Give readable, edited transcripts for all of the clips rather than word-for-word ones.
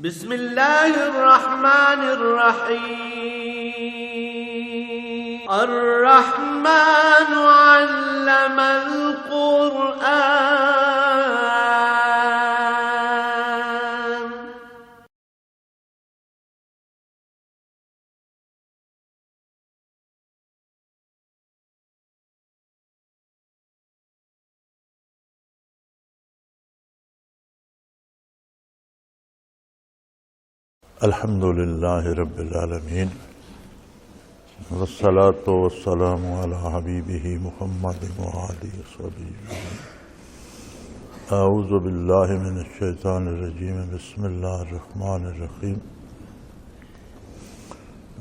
بسم اللہ الرحمن الرحیم الرحمن علم القرآن الحمد للہ رب العالمین والصلاة والسلام علی حبیبہ محمد وآلہ وصحبہ اجمعین۔ اعوذ باللہ من الشیطان الرجیم، بسم اللہ الرحمن الرحیم۔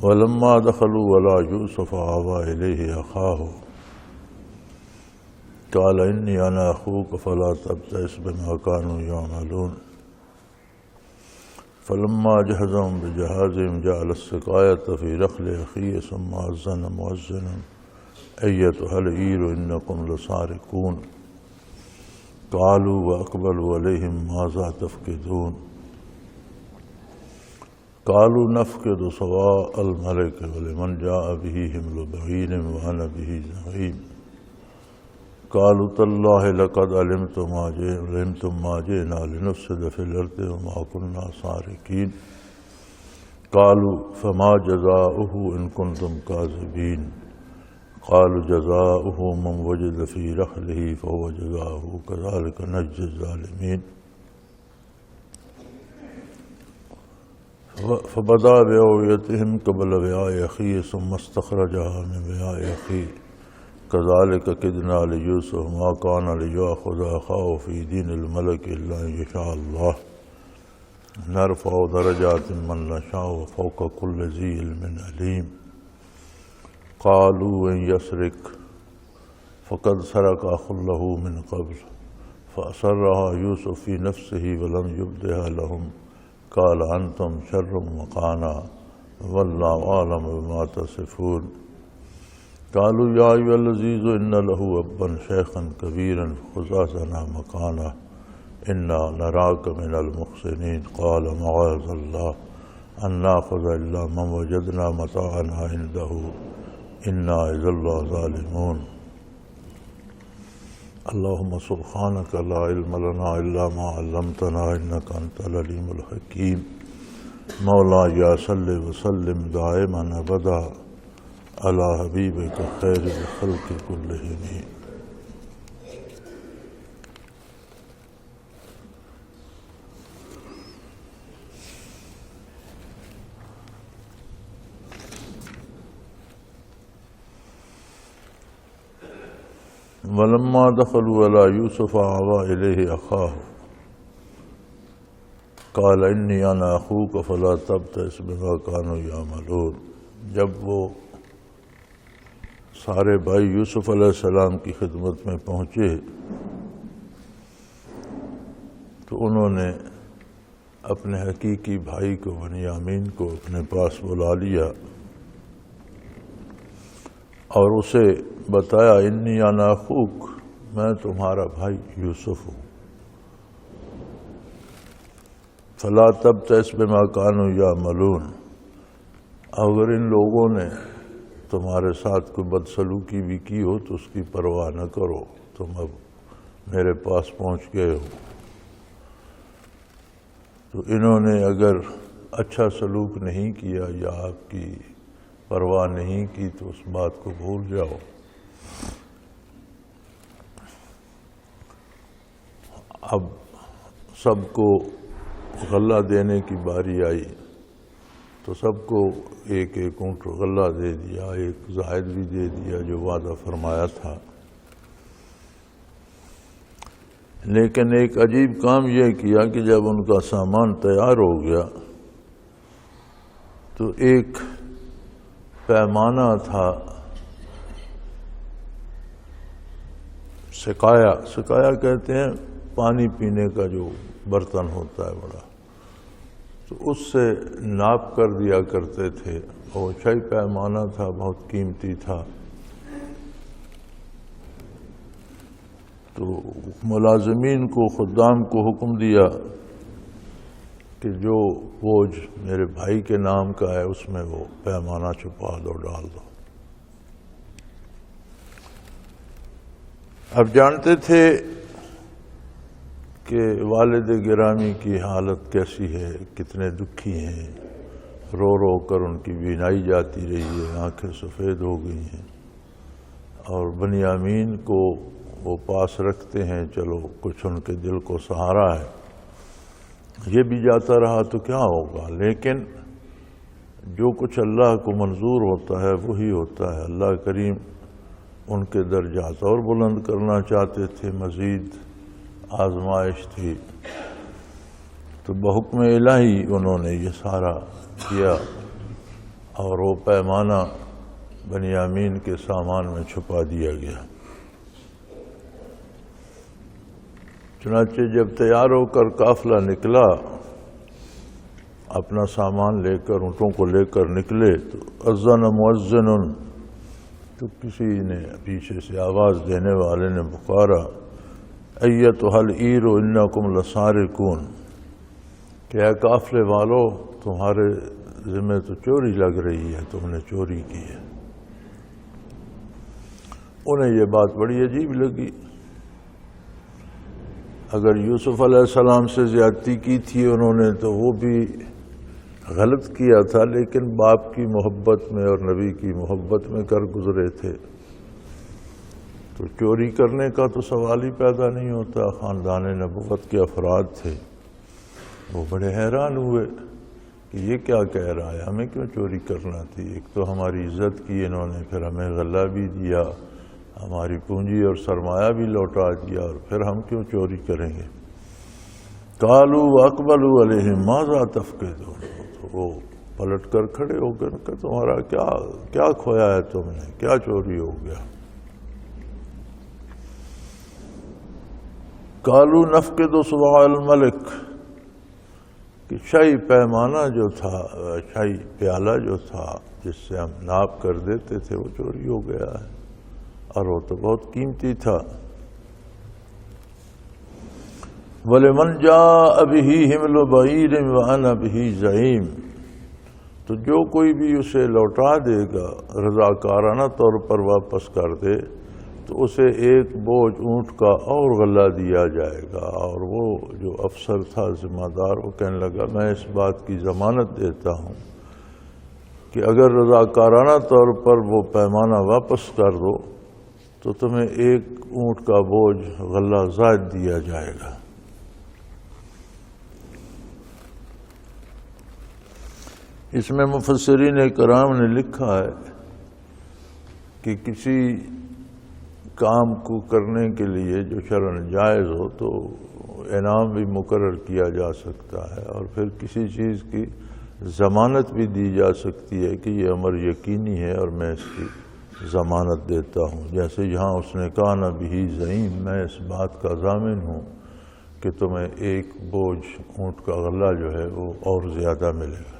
ولما دخلوا علی یوسف آوى الیہ اخاہ قال انی انا اخوک فلا تبتئس بما كانوا يعملون۔ فلما جهزهم بجهازهم جعل السقاية في رحل أخيه ثم أذن مؤذن أيتها العير إنكم لسارقون قالوا وأقبلوا عليهم ماذا تفقدون قالوا نفقد صواع الملك ولمن جاء به حمل بعير وأنا به زعيم قالوا تالله لقد علمتم ما جئنا لنفسد في الأرض وما كنا سارقين قالوا فما جزاؤه إن كنتم كاذبين قالوا جزاؤه من وجد في رحله فهو جزاؤه كذلك نجزي الظالمين فبدأ بأوعيتهم قبل وعاء أخيه ثم استخرجها من وعاء أخيه كذلك كدنا ليوسف ما كان ليأخذ أخاه في دين الملك إلا أن يشاء الله نرفع درجات من نشاء وفوق كل ذي علم عليم قالوا إن يسرق فقد سرق أخ له من قبل فأسرها يوسف في نفسه ولم يبدها لهم قال أنتم شر مكانا والله أعلم بما تصفون قالوا يا أيها العزيز إن له أبا شيخا كبيرا خذ أحسن مكانه إنا نراك من المحسنين قال معاذ الله أن نأخذ إلا من وجدنا متاعنا عنده إنا إذا لظالمون اللهم سبحانك لا علم لنا إلا ما علمتنا إنك أنت العليم الحكيم مولاي صل وسلم دائما أبدا على حبیبک خیر الخلق کلہم۔ ولما دخلوا على يوسف آوى إليه أخاه قال إني أنا أخوك فلا تبتئس بما كانوا يعملون۔ جب وہ سارے بھائی یوسف علیہ السلام کی خدمت میں پہنچے تو انہوں نے اپنے حقیقی بھائی کو بنیامین کو اپنے پاس بلا لیا اور اسے بتایا انی انا اخوک، میں تمہارا بھائی یوسف ہوں، فلا تبتئس بما كانوا يعملون، اگر ان لوگوں نے تمہارے ساتھ کوئی بدسلوکی بھی کی ہو تو اس کی پرواہ نہ کرو، تم اب میرے پاس پہنچ گئے ہو۔ تو انہوں نے اگر اچھا سلوک نہیں کیا یا آپ کی پرواہ نہیں کی تو اس بات کو بھول جاؤ۔ اب سب کو غلہ دینے کی باری آئی تو سب کو ایک ایک اونٹ غلہ دے دیا، ایک زائد بھی دے دیا جو وعدہ فرمایا تھا۔ لیکن ایک عجیب کام یہ کیا کہ جب ان کا سامان تیار ہو گیا تو ایک پیمانہ تھا، سقایا کہتے ہیں پانی پینے کا جو برتن ہوتا ہے بڑا، تو اس سے ناپ کر دیا کرتے تھے، اور شاہی پیمانہ تھا، بہت قیمتی تھا۔ تو ملازمین کو، خدام کو حکم دیا کہ جو بوجھ میرے بھائی کے نام کا ہے اس میں وہ پیمانہ چھپا دو، ڈال دو۔ اب جانتے تھے کہ والد گرامی کی حالت کیسی ہے، کتنے دکھی ہیں، رو رو کر ان کی بینائی جاتی رہی ہے، آنکھیں سفید ہو گئی ہیں، اور بنیامین کو وہ پاس رکھتے ہیں، چلو کچھ ان کے دل کو سہارا ہے۔ یہ بھی جاتا رہا تو کیا ہوگا، لیکن جو کچھ اللہ کو منظور ہوتا ہے وہی ہوتا ہے۔ اللہ کریم ان کے درجات اور بلند کرنا چاہتے تھے، مزید آزمائش تھی، تو بحکم الہی انہوں نے یہ سارا کیا، اور وہ پیمانہ بنیامین کے سامان میں چھپا دیا گیا۔ چنانچہ جب تیار ہو کر قافلہ نکلا، اپنا سامان لے کر، اونٹوں کو لے کر نکلے، تو اذن مؤذن، تو کسی نے پیچھے سے آواز دینے والے نے پکارا، ایتھا العیر انکم لسارقون، کہ اے قافلے والو تمہارے ذمہ تو چوری لگ رہی ہے، تم نے چوری کی ہے۔ انہیں یہ بات بڑی عجیب لگی۔ اگر یوسف علیہ السلام سے زیادتی کی تھی انہوں نے تو وہ بھی غلط کیا تھا، لیکن باپ کی محبت میں اور نبی کی محبت میں کر گزرے تھے، تو چوری کرنے کا تو سوال ہی پیدا نہیں ہوتا۔ خاندان نبوت کے افراد تھے، وہ بڑے حیران ہوئے کہ یہ کیا کہہ رہا ہے، ہمیں کیوں چوری کرنا تھی؟ ایک تو ہماری عزت کی انہوں نے، پھر ہمیں غلہ بھی دیا، ہماری پونجی اور سرمایہ بھی لوٹا دیا، اور پھر ہم کیوں چوری کریں گے؟ قالوا واقبلوا علیہم ماذا تفقدون، تو وہ پلٹ کر کھڑے ہو گئے کہ تمہارا کیا کھویا ہے، تم نے کیا چوری ہو گیا؟ قالوا نفقد صواع الملک، کہ شاہی پیمانہ جو تھا، شاہی پیالہ جو تھا جس سے ہم ناپ کر دیتے تھے، وہ چوری ہو گیا ہے، اور وہ تو بہت قیمتی تھا۔ وَلِمَنْ جَاءَ بِهِ حِمْلُ بَعِيرٍ وَأَنَا بِهِ زَعِيمٌ، تو جو کوئی بھی اسے لوٹا دے گا، رضاکارانہ طور پر واپس کر دے، تو اسے ایک بوجھ اونٹ کا اور غلہ دیا جائے گا۔ اور وہ جو افسر تھا ذمہ دار، وہ کہنے لگا میں اس بات کی ضمانت دیتا ہوں کہ اگر رضاکارانہ طور پر وہ پیمانہ واپس کر دو تو تمہیں ایک اونٹ کا بوجھ غلہ زائد دیا جائے گا۔ اس میں مفسرین کرام نے لکھا ہے کہ کسی کام کو کرنے کے لیے جو شرعاً جائز ہو تو انعام بھی مقرر کیا جا سکتا ہے، اور پھر کسی چیز کی ضمانت بھی دی جا سکتی ہے کہ یہ امر یقینی ہے اور میں اس کی ضمانت دیتا ہوں۔ جیسے یہاں اس نے کہا نہ بھی زعیم، میں اس بات کا ضامن ہوں کہ تمہیں ایک بوجھ اونٹ کا غلہ جو ہے وہ اور زیادہ ملے گا۔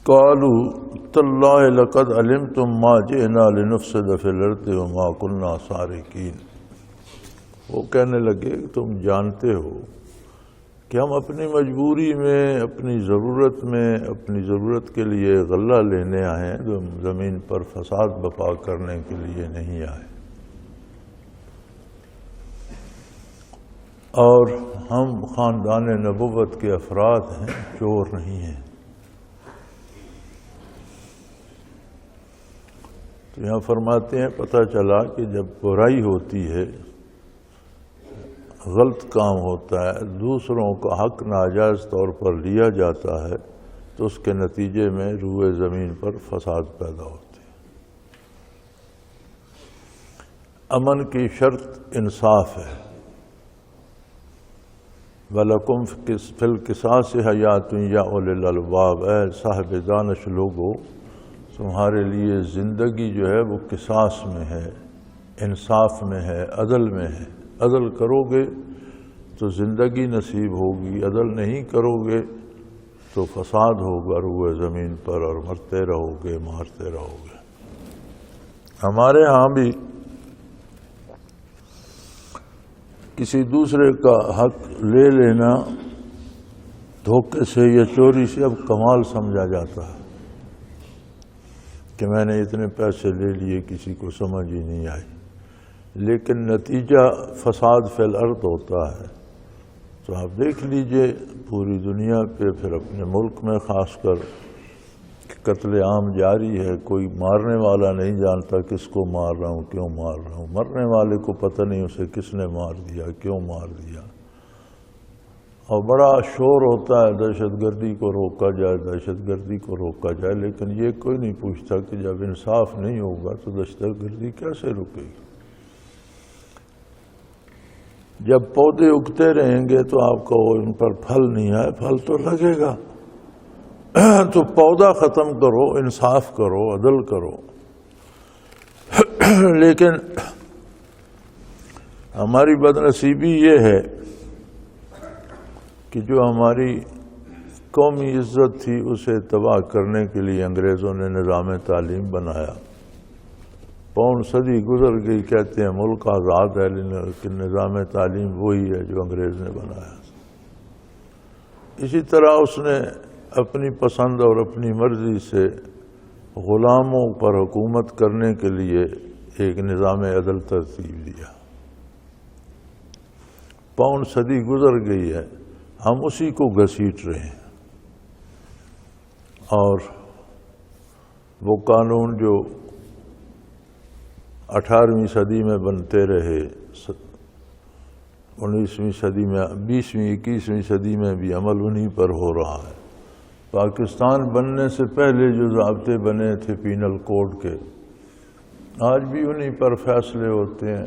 قالوا تاللہ لقد علمتم ما جئنا لنفسد فی الارض وما كنا سارقین، وہ کہنے لگے تم جانتے ہو کہ ہم اپنی مجبوری میں، اپنی ضرورت کے لیے غلہ لینے آئے ہیں، زمین پر فساد برپا کرنے کے لیے نہیں آئے، اور ہم خاندان نبوت کے افراد ہیں، چور نہیں ہیں۔ تو یہاں فرماتے ہیں پتہ چلا کہ جب برائی ہوتی ہے، غلط کام ہوتا ہے، دوسروں کا حق ناجائز طور پر لیا جاتا ہے، تو اس کے نتیجے میں روئے زمین پر فساد پیدا ہوتے ہیں۔ امن کی شرط انصاف ہے۔ وَلَكُمْ فِي الْقِصَاصِ حَیَاتٌ یا اُولِی الْأَلْبَابِ، اے صاحب دانش لوگو، تمہارے لیے زندگی جو ہے وہ قصاص میں ہے، انصاف میں ہے، عدل میں ہے۔ عدل کرو گے تو زندگی نصیب ہوگی، عدل نہیں کرو گے تو فساد ہوگا روئے زمین پر، اور مرتے رہو گے، مارتے رہو گے۔ ہمارے ہاں بھی کسی دوسرے کا حق لے لینا دھوکے سے یا چوری سے اب کمال سمجھا جاتا ہے کہ میں نے اتنے پیسے لے لیے، کسی کو سمجھ ہی نہیں آئی، لیکن نتیجہ فساد فی الارض ہوتا ہے۔ تو آپ دیکھ لیجئے پوری دنیا پہ، پھر اپنے ملک میں خاص کر قتل عام جاری ہے، کوئی مارنے والا نہیں جانتا کس کو مار رہا ہوں، کیوں مار رہا ہوں، مرنے والے کو پتہ نہیں اسے کس نے مار دیا، کیوں مار دیا، اور بڑا شور ہوتا ہے دہشت گردی کو روکا جائے، دہشت گردی کو روکا جائے، لیکن یہ کوئی نہیں پوچھتا کہ جب انصاف نہیں ہوگا تو دہشت گردی کیسے رکے گی۔ جب پودے اگتے رہیں گے تو آپ کو ان پر پھل نہیں آئے، پھل تو لگے گا، تو پودا ختم کرو، انصاف کرو، عدل کرو۔ لیکن ہماری بدنصیبی یہ ہے کہ جو ہماری قومی عزت تھی اسے تباہ کرنے کے لیے انگریزوں نے نظام تعلیم بنایا۔ پون صدی گزر گئی، کہتے ہیں ملک آزاد ہے، لیکن نظام تعلیم وہی ہے جو انگریز نے بنایا۔ اسی طرح اس نے اپنی پسند اور اپنی مرضی سے غلاموں پر حکومت کرنے کے لیے ایک نظام عدل ترتیب دیا۔ پون صدی گزر گئی ہے، ہم اسی کو گھسیٹ رہے ہیں، اور وہ قانون جو 18ویں صدی میں بنتے رہے، 19ویں صدی میں، 20ویں 21ویں صدی میں بھی عمل انہی پر ہو رہا ہے۔ پاکستان بننے سے پہلے جو ضابطے بنے تھے پینل کوڈ کے، آج بھی انہی پر فیصلے ہوتے ہیں۔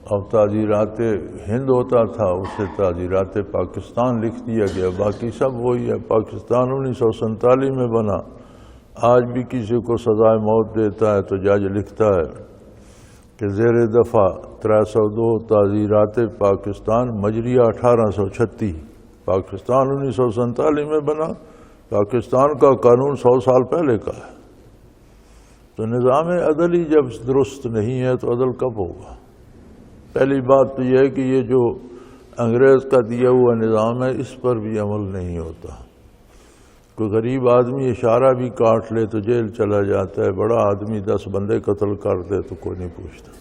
اب تعزیرات ہند ہوتا تھا، اسے تعزیرات پاکستان لکھ دیا گیا، باقی سب وہی ہے۔ پاکستان 1947 میں بنا، آج بھی کسی کو سزائے موت دیتا ہے تو جج لکھتا ہے کہ زیر دفعہ 302 تعزیرات پاکستان مجریہ 1836۔ پاکستان 1947 میں بنا، پاکستان کا قانون 100 سال پہلے کا ہے۔ تو نظام عدل ہی جب درست نہیں ہے تو عدل کب ہوگا؟ پہلی بات تو یہ ہے کہ یہ جو انگریز کا دیا ہوا نظام ہے اس پر بھی عمل نہیں ہوتا۔ کوئی غریب آدمی اشارہ بھی کاٹ لے تو جیل چلا جاتا ہے، بڑا آدمی 10 بندے قتل کر دے تو کوئی نہیں پوچھتا،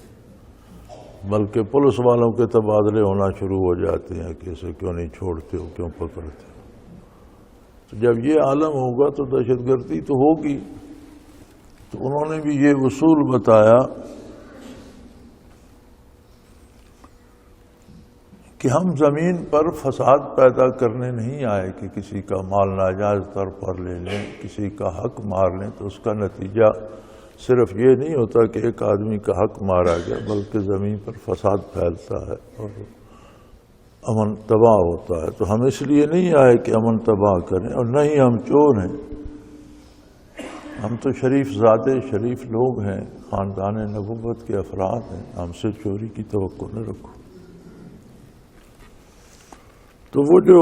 بلکہ پولیس والوں کے تبادلے ہونا شروع ہو جاتے ہیں کہ اسے کیوں نہیں چھوڑتے ہو، کیوں پکڑتے ہو۔ تو جب یہ عالم ہوگا تو دہشت گردی تو ہوگی۔ تو انہوں نے بھی یہ اصول بتایا کہ ہم زمین پر فساد پیدا کرنے نہیں آئے کہ کسی کا مال ناجائز طور پر لے لیں، کسی کا حق مار لیں، تو اس کا نتیجہ صرف یہ نہیں ہوتا کہ ایک آدمی کا حق مارا گیا، بلکہ زمین پر فساد پھیلتا ہے اور امن تباہ ہوتا ہے۔ تو ہم اس لیے نہیں آئے کہ امن تباہ کریں، اور نہ ہی ہم چور ہیں۔ ہم تو شریف زادے، شریف لوگ ہیں، خاندان نبوت کے افراد ہیں، ہم سے چوری کی توقع نہ رکھو۔ تو وہ جو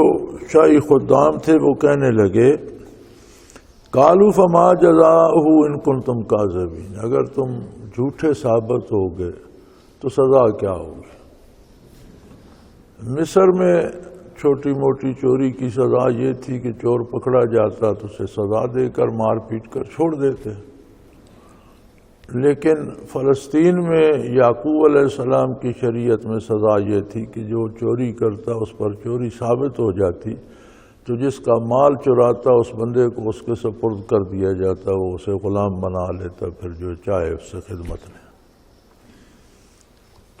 شاہی خدام تھے وہ کہنے لگے قالوا فما جزاؤہ ان کنتم کاذبین، اگر تم جھوٹے ثابت ہو گئے تو سزا کیا ہوگی؟ مصر میں چھوٹی موٹی چوری کی سزا یہ تھی کہ چور پکڑا جاتا تو اسے سزا دے کر مار پیٹ کر چھوڑ دیتے، لیکن فلسطین میں یعقوب علیہ السلام کی شریعت میں سزا یہ تھی کہ جو چوری کرتا اس پر چوری ثابت ہو جاتی تو جس کا مال چراتا اس بندے کو اس کے سپرد کر دیا جاتا، وہ اسے غلام بنا لیتا، پھر جو چاہے اس سے خدمت لے۔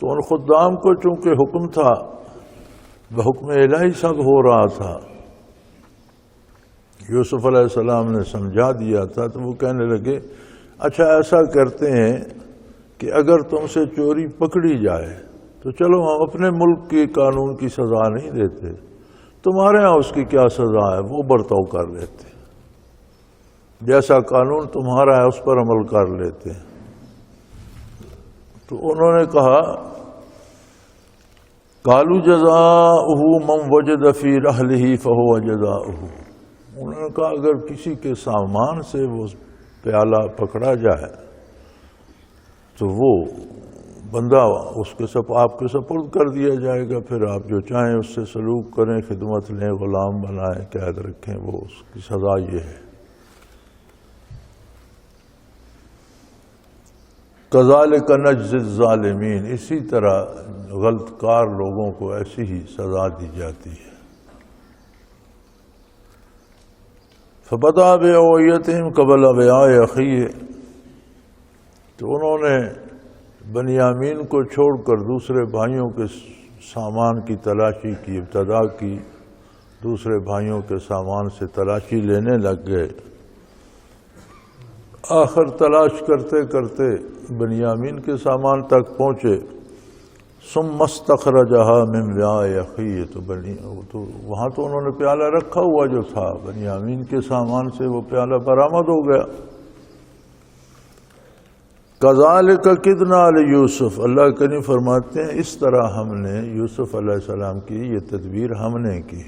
تو ان خدام کو چونکہ حکم تھا، بحکم الہی سب ہو رہا تھا، یوسف علیہ السلام نے سمجھا دیا تھا، تو وہ کہنے لگے اچھا ایسا کرتے ہیں کہ اگر تم سے چوری پکڑی جائے تو چلو ہم اپنے ملک کے قانون کی سزا نہیں دیتے، تمہارے ہاں اس کی کیا سزا ہے وہ برتاؤ کر لیتے، جیسا قانون تمہارا ہے اس پر عمل کر لیتے۔ تو انہوں نے کہا قالوا جزاؤہ من وجد فی رحلہ فہو جزاؤہ، انہوں نے کہا اگر کسی کے سامان سے وہ پیالہ پکڑا جائے تو وہ بندہ اس کے آپ کے سپرد کر دیا جائے گا، پھر آپ جو چاہیں اس سے سلوک کریں، خدمت لیں، غلام بنائیں، قید رکھیں، وہ اس کی سزا یہ ہے۔ کذالک نجزی الظالمین، اسی طرح غلط کار لوگوں کو ایسی ہی سزا دی جاتی ہے۔ فبدأ بأوعیتہم قبل وعاء اخیہ، تو انہوں نے بنیامین کو چھوڑ کر دوسرے بھائیوں کے سامان کی تلاشی کی، ابتدا کی، دوسرے بھائیوں کے سامان سے تلاشی لینے لگ گئے۔ آخر تلاش کرتے کرتے بنیامین کے سامان تک پہنچے۔ ثم استخرجھا من وعاء اخیہ، تو وہاں تو انہوں نے پیالہ رکھا ہوا جو تھا، بنیامین کے سامان سے وہ پیالہ برآمد ہو گیا۔ کذالک کدنا لیوسف، اللہ کریم فرماتے ہیں اس طرح ہم نے یوسف علیہ السلام کی یہ تدبیر ہم نے کی۔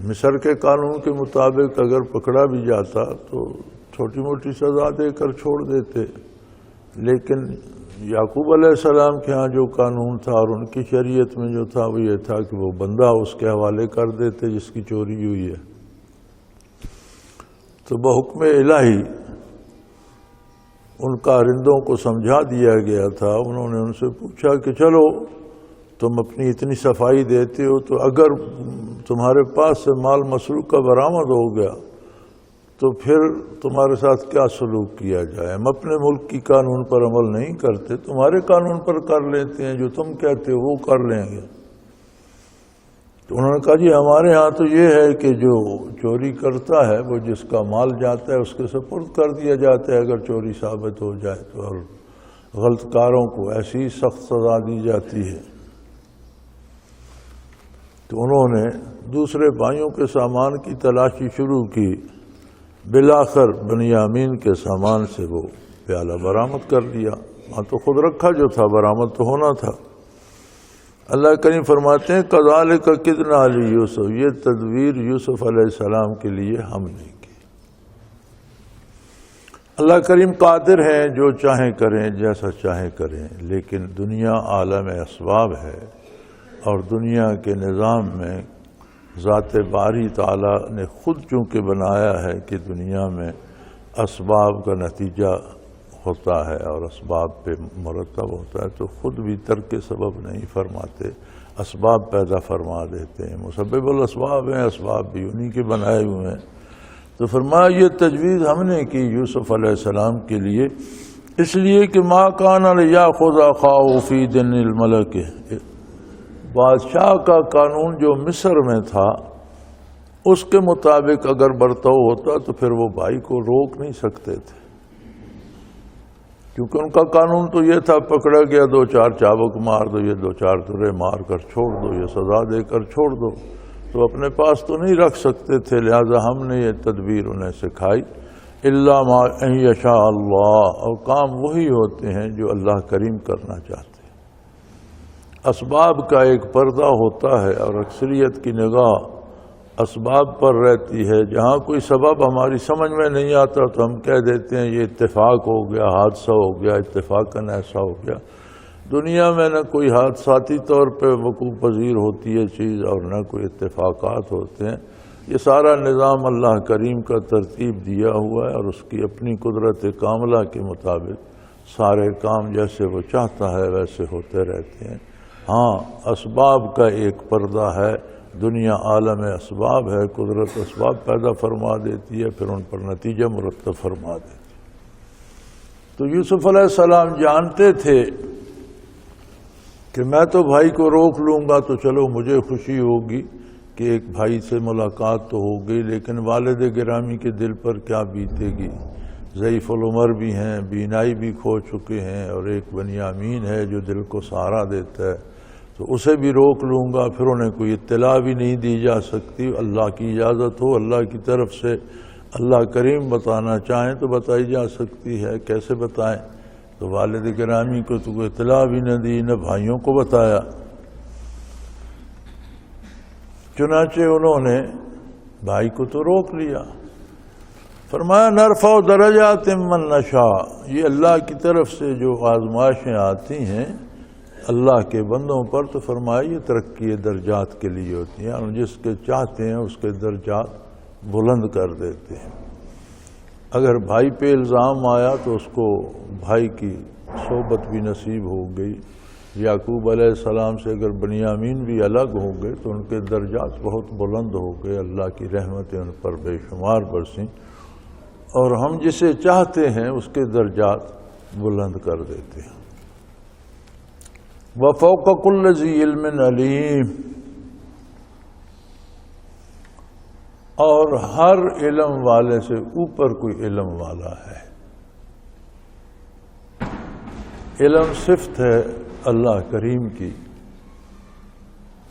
مصر کے قانون کے مطابق اگر پکڑا بھی جاتا تو چھوٹی موٹی سزا دے کر چھوڑ دیتے، لیکن یعقوب علیہ السلام کے ہاں جو قانون تھا اور ان کی شریعت میں جو تھا وہ یہ تھا کہ وہ بندہ اس کے حوالے کر دیتے جس کی چوری ہوئی ہے۔ تو بحکم الہی ان کارندوں کو سمجھا دیا گیا تھا۔ انہوں نے ان سے پوچھا کہ چلو تم اپنی اتنی صفائی دیتے ہو، تو اگر تمہارے پاس سے مال مسروق کا برآمد ہو گیا تو پھر تمہارے ساتھ کیا سلوک کیا جائے؟ ہم اپنے ملک کی قانون پر عمل نہیں کرتے، تمہارے قانون پر کر لیتے ہیں، جو تم کہتے ہو وہ کر لیں گے۔ تو انہوں نے کہا جی ہمارے ہاں تو یہ ہے کہ جو چوری کرتا ہے وہ جس کا مال جاتا ہے اس کے سپرد کر دیا جاتا ہے اگر چوری ثابت ہو جائے تو، اور غلط کاروں کو ایسی سخت سزا دی جاتی ہے۔ تو انہوں نے دوسرے بھائیوں کے سامان کی تلاشی شروع کی، بالآخر بنیامین کے سامان سے وہ پیالہ برآمد کر لیا۔ وہاں تو خود رکھا جو تھا، برآمد تو ہونا تھا۔ اللہ کریم فرماتے ہیں کذالک کدنا لیوسف، یہ تدبیر یوسف علیہ السلام کے لیے ہم نے کی۔ اللہ کریم قادر ہیں، جو چاہیں کریں، جیسا چاہیں کریں، لیکن دنیا عالم اسباب ہے، اور دنیا کے نظام میں ذات باری تعالیٰ نے خود چونکہ بنایا ہے کہ دنیا میں اسباب کا نتیجہ ہوتا ہے اور اسباب پہ مرتب ہوتا ہے، تو خود بھی ترک سبب نہیں فرماتے، اسباب پیدا فرما دیتے ہیں۔ مسبب الاسباب ہیں، اسباب بھی انہی کے بنائے ہوئے ہیں۔ تو فرمایا یہ تجویز ہم نے کی یوسف علیہ السلام کے لیے، اس لیے کہ ما کان لیاخذ اخاہ فی دین الملک، بادشاہ کا قانون جو مصر میں تھا اس کے مطابق اگر برتاؤ ہوتا تو پھر وہ بھائی کو روک نہیں سکتے تھے، کیونکہ ان کا قانون تو یہ تھا پکڑا گیا 2-4 چابک مار دو، یہ 2-4 درے مار کر چھوڑ دو، یہ سزا دے کر چھوڑ دو، تو اپنے پاس تو نہیں رکھ سکتے تھے، لہذا ہم نے یہ تدبیر انہیں سکھائی۔ الا ما ان یشاء اللہ، اور کام وہی ہوتے ہیں جو اللہ کریم کرنا چاہتے ہیں۔ اسباب کا ایک پردہ ہوتا ہے اور اکثریت کی نگاہ اسباب پر رہتی ہے۔ جہاں کوئی سبب ہماری سمجھ میں نہیں آتا تو ہم کہہ دیتے ہیں یہ اتفاق ہو گیا، حادثہ ہو گیا، اتفاقاً ایسا ہو گیا۔ دنیا میں نہ کوئی حادثاتی طور پہ وقوع پذیر ہوتی ہے چیز اور نہ کوئی اتفاقات ہوتے ہیں۔ یہ سارا نظام اللہ کریم کا ترتیب دیا ہوا ہے، اور اس کی اپنی قدرت کاملہ کے مطابق سارے کام جیسے وہ چاہتا ہے ویسے ہوتے رہتے ہیں۔ ہاں اسباب کا ایک پردہ ہے، دنیا عالم اسباب ہے، قدرت اسباب پیدا فرما دیتی ہے، پھر ان پر نتیجہ مرتب فرما دیتی ہے۔ تو یوسف علیہ السلام جانتے تھے کہ میں تو بھائی کو روک لوں گا تو چلو مجھے خوشی ہوگی کہ ایک بھائی سے ملاقات تو ہو گئی، لیکن والد گرامی کے دل پر کیا بیتے گی؟ ضعیف العمر بھی ہیں، بینائی بھی کھو چکے ہیں، اور ایک بنیامین ہے جو دل کو سہارا دیتا ہے، تو اسے بھی روک لوں گا، پھر انہیں کوئی اطلاع بھی نہیں دی جا سکتی۔ اللہ کی اجازت ہو، اللہ کی طرف سے اللہ کریم بتانا چاہیں تو بتائی جا سکتی ہے، کیسے بتائیں؟ تو والد گرامی کو تو کوئی اطلاع بھی نہ دی، نہ بھائیوں کو بتایا۔ چنانچہ انہوں نے بھائی کو تو روک لیا۔ فرمایا نرفع درجات من نشاء، یہ اللہ کی طرف سے جو آزمائشیں آتی ہیں اللہ کے بندوں پر، تو فرمایا یہ ترقی درجات کے لیے ہوتی ہیں، اور جس کے چاہتے ہیں اس کے درجات بلند کر دیتے ہیں۔ اگر بھائی پہ الزام آیا تو اس کو بھائی کی صحبت بھی نصیب ہو گئی۔ یعقوب علیہ السلام سے اگر بنیامین بھی الگ ہو گئے تو ان کے درجات بہت بلند ہو گئے، اللہ کی رحمتیں ان پر بے شمار برسیں، اور ہم جسے چاہتے ہیں اس کے درجات بلند کر دیتے ہیں۔ وَفَوْقَ كُلِّ ذِي عِلْمٍ عَلِيمٍ، اور ہر علم والے سے اوپر کوئی علم والا ہے۔ علم صفت ہے اللہ کریم کی،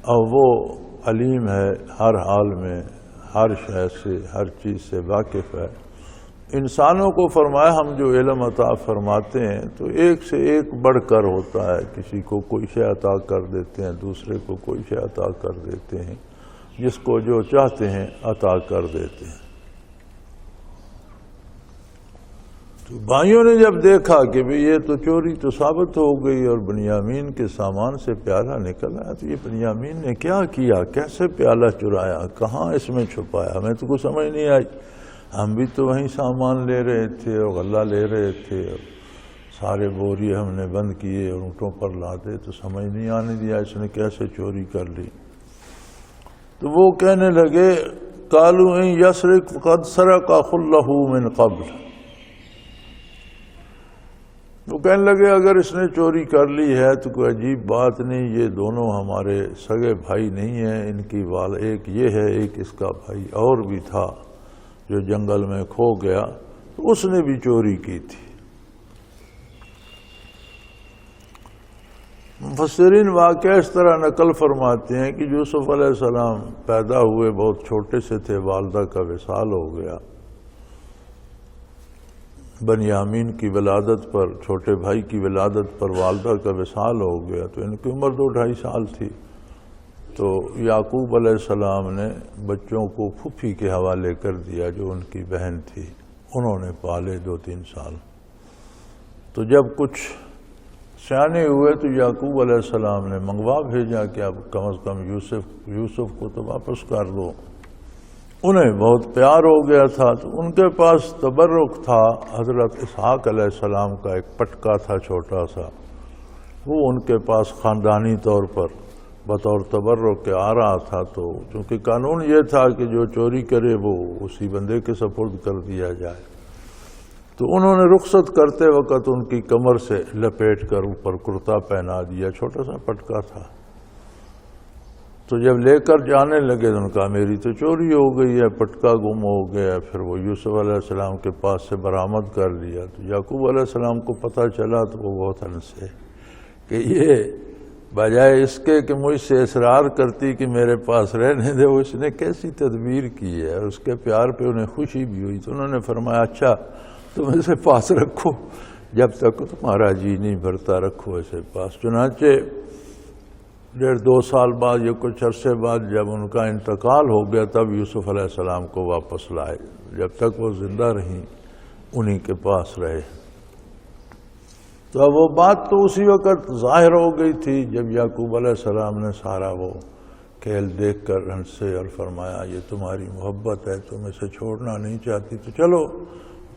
اور وہ علیم ہے، ہر حال میں ہر شے سے ہر چیز سے واقف ہے۔ انسانوں کو فرمایا ہم جو علم عطا فرماتے ہیں تو ایک سے ایک بڑھ کر ہوتا ہے، کسی کو کوئی شے عطا کر دیتے ہیں، دوسرے کو کوئی شے عطا کر دیتے ہیں، جس کو جو چاہتے ہیں عطا کر دیتے ہیں۔ تو بھائیوں نے جب دیکھا کہ بھی یہ تو چوری تو ثابت ہو گئی اور بنیامین کے سامان سے پیالہ نکل آیا، تو یہ بنیامین نے کیا کیا، کیسے پیالہ چرایا، کہاں اس میں چھپایا، ہمیں تو کچھ سمجھ نہیں آئی۔ ہم بھی تو وہیں سامان لے رہے تھے اور غلہ لے رہے تھے، اور سارے بوری ہم نے بند کیے اور اونٹوں پر لاتے، تو سمجھ نہیں آنے دیا اس نے کیسے چوری کر لی۔ تو وہ کہنے لگے قالوا ان یسرق فقد سرق اخ له من قبل، وہ کہنے لگے اگر اس نے چوری کر لی ہے تو کوئی عجیب بات نہیں، یہ دونوں ہمارے سگے بھائی نہیں ہیں، ان کی ایک یہ ہے، ایک اس کا بھائی اور بھی تھا جو جنگل میں کھو گیا، تو اس نے بھی چوری کی تھی۔ مفسرین واقعہ اس طرح نقل فرماتے ہیں کہ یوسف علیہ السلام پیدا ہوئے بہت چھوٹے سے تھے، والدہ کا وصال ہو گیا، بنیامین کی ولادت پر، چھوٹے بھائی کی ولادت پر والدہ کا وصال ہو گیا، تو ان کی عمر 2-2.5 سال تھی۔ تو یعقوب علیہ السلام نے بچوں کو پھوپھی کے حوالے کر دیا جو ان کی بہن تھی، انہوں نے پالے 2-3 سال۔ تو جب کچھ سیانے ہوئے تو یعقوب علیہ السلام نے منگوا بھیجا کہ اب کم از کم یوسف کو تو واپس کر دو۔ انہیں بہت پیار ہو گیا تھا، تو ان کے پاس تبرک تھا، حضرت اسحاق علیہ السلام کا ایک پٹکا تھا چھوٹا سا، وہ ان کے پاس خاندانی طور پر بطور تبرک کے آ رہا تھا۔ تو چونکہ قانون یہ تھا کہ جو چوری کرے وہ اسی بندے کے سپرد کر دیا جائے، تو انہوں نے رخصت کرتے وقت ان کی کمر سے لپیٹ کر اوپر کرتا پہنا دیا، چھوٹا سا پٹکا تھا۔ تو جب لے کر جانے لگے تو ان کا میری تو چوری ہو گئی ہے، پٹکا گم ہو گیا۔ پھر وہ یوسف علیہ السلام کے پاس سے برآمد کر لیا، تو یعقوب علیہ السلام کو پتہ چلا تو وہ بہت ہنسے کہ یہ بجائے اس کے کہ مجھ سے اصرار کرتی کہ میرے پاس رہنے دے، وہ اس نے کیسی تدبیر کی ہے، اور اس کے پیار پہ انہیں خوشی بھی ہوئی۔ تو انہوں نے فرمایا اچھا تم اسے پاس رکھو، جب تک تمہارا جی نہیں بھرتا رکھو اسے پاس۔ چنانچہ 1.5-2 سال بعد یا کچھ عرصے بعد جب ان کا انتقال ہو گیا تب یوسف علیہ السلام کو واپس لائے، جب تک وہ زندہ رہیں انہی کے پاس رہے۔ تو اب وہ بات تو اسی وقت ظاہر ہو گئی تھی جب یعقوب علیہ السلام نے سارا وہ کھیل دیکھ کر ہنسے اور فرمایا یہ تمہاری محبت ہے، تم اسے چھوڑنا نہیں چاہتی تو چلو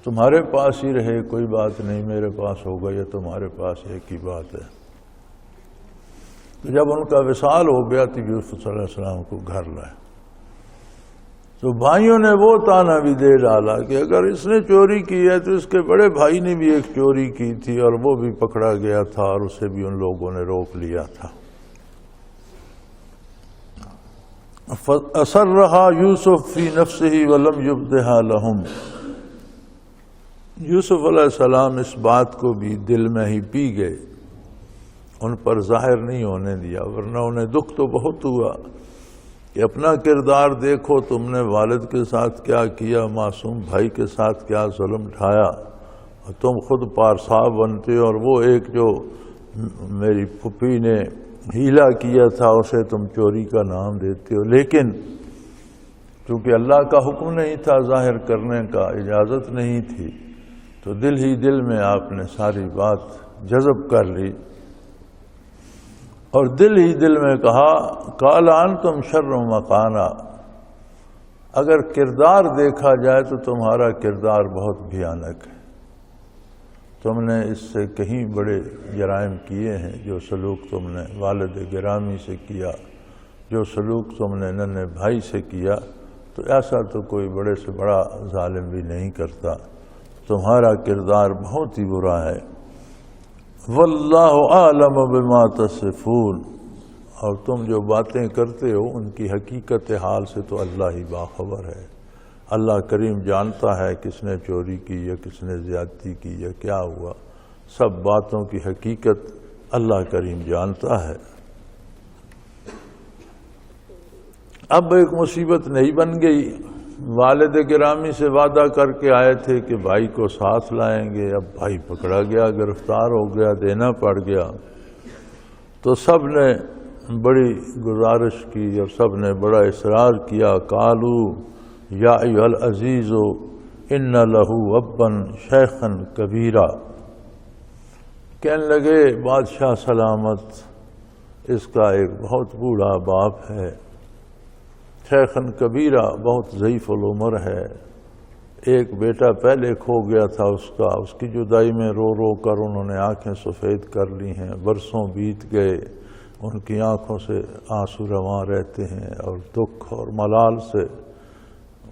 تمہارے پاس ہی رہے، کوئی بات نہیں، میرے پاس ہوگا یا تمہارے پاس، ایک ہی بات ہے۔ تو جب ان کا وصال ہو گیا تو یوسف صلی اللہ علیہ وسلم کو گھر لائے، تو بھائیوں نے وہ تانا بھی دے ڈالا کہ اگر اس نے چوری کی ہے تو اس کے بڑے بھائی نے بھی ایک چوری کی تھی اور وہ بھی پکڑا گیا تھا اور اسے بھی ان لوگوں نے روک لیا تھا۔ فَأَسَرَّهَا يُوسُفُ فِي نَفْسِهِ وَلَمْ يُبْدِهَا لَهُمْ، یوسف علیہ السلام اس بات کو بھی دل میں ہی پی گئے، ان پر ظاہر نہیں ہونے دیا، ورنہ انہیں دکھ تو بہت ہوا کہ اپنا کردار دیکھو، تم نے والد کے ساتھ کیا کیا، معصوم بھائی کے ساتھ کیا ظلم ڈھایا، اور تم خود پارسا بنتے ہو، اور وہ ایک جو میری پھوپھی نے ہیلا کیا تھا اسے تم چوری کا نام دیتے ہو۔ لیکن چونکہ اللہ کا حکم نہیں تھا ظاہر کرنے کا، اجازت نہیں تھی، تو دل ہی دل میں آپ نے ساری بات جذب کر لی اور دل ہی دل میں کہا قال انتم شر مکانا، اگر کردار دیکھا جائے تو تمہارا کردار بہت بھیانک ہے، تم نے اس سے کہیں بڑے جرائم کیے ہیں، جو سلوک تم نے والد گرامی سے کیا، جو سلوک تم نے ننھے بھائی سے کیا، تو ایسا تو کوئی بڑے سے بڑا ظالم بھی نہیں کرتا، تمہارا کردار بہت ہی برا ہے۔ واللہ اعلم بما تصفون، اور تم جو باتیں کرتے ہو ان کی حقیقت حال سے تو اللہ ہی باخبر ہے، اللہ کریم جانتا ہے کس نے چوری کی یا کس نے زیادتی کی یا کیا ہوا، سب باتوں کی حقیقت اللہ کریم جانتا ہے۔ اب ایک مصیبت نہیں بن گئی، والد گرامی سے وعدہ کر کے آئے تھے کہ بھائی کو ساتھ لائیں گے، اب بھائی پکڑا گیا، گرفتار ہو گیا، دینا پڑ گیا، تو سب نے بڑی گزارش کی اور سب نے بڑا اصرار کیا، قالو یا ایھا العزیز ان لہ ابا شیخا کبیرا، کہنے لگے بادشاہ سلامت اس کا ایک بہت بوڑھا باپ ہے، شیخاً کبیرہ بہت ضعیف العمر ہے، ایک بیٹا پہلے کھو گیا تھا اس کی جدائی میں رو رو کر انہوں نے آنکھیں سفید کر لی ہیں، برسوں بیت گئے، ان کی آنکھوں سے آنسو رواں رہتے ہیں اور دکھ اور ملال سے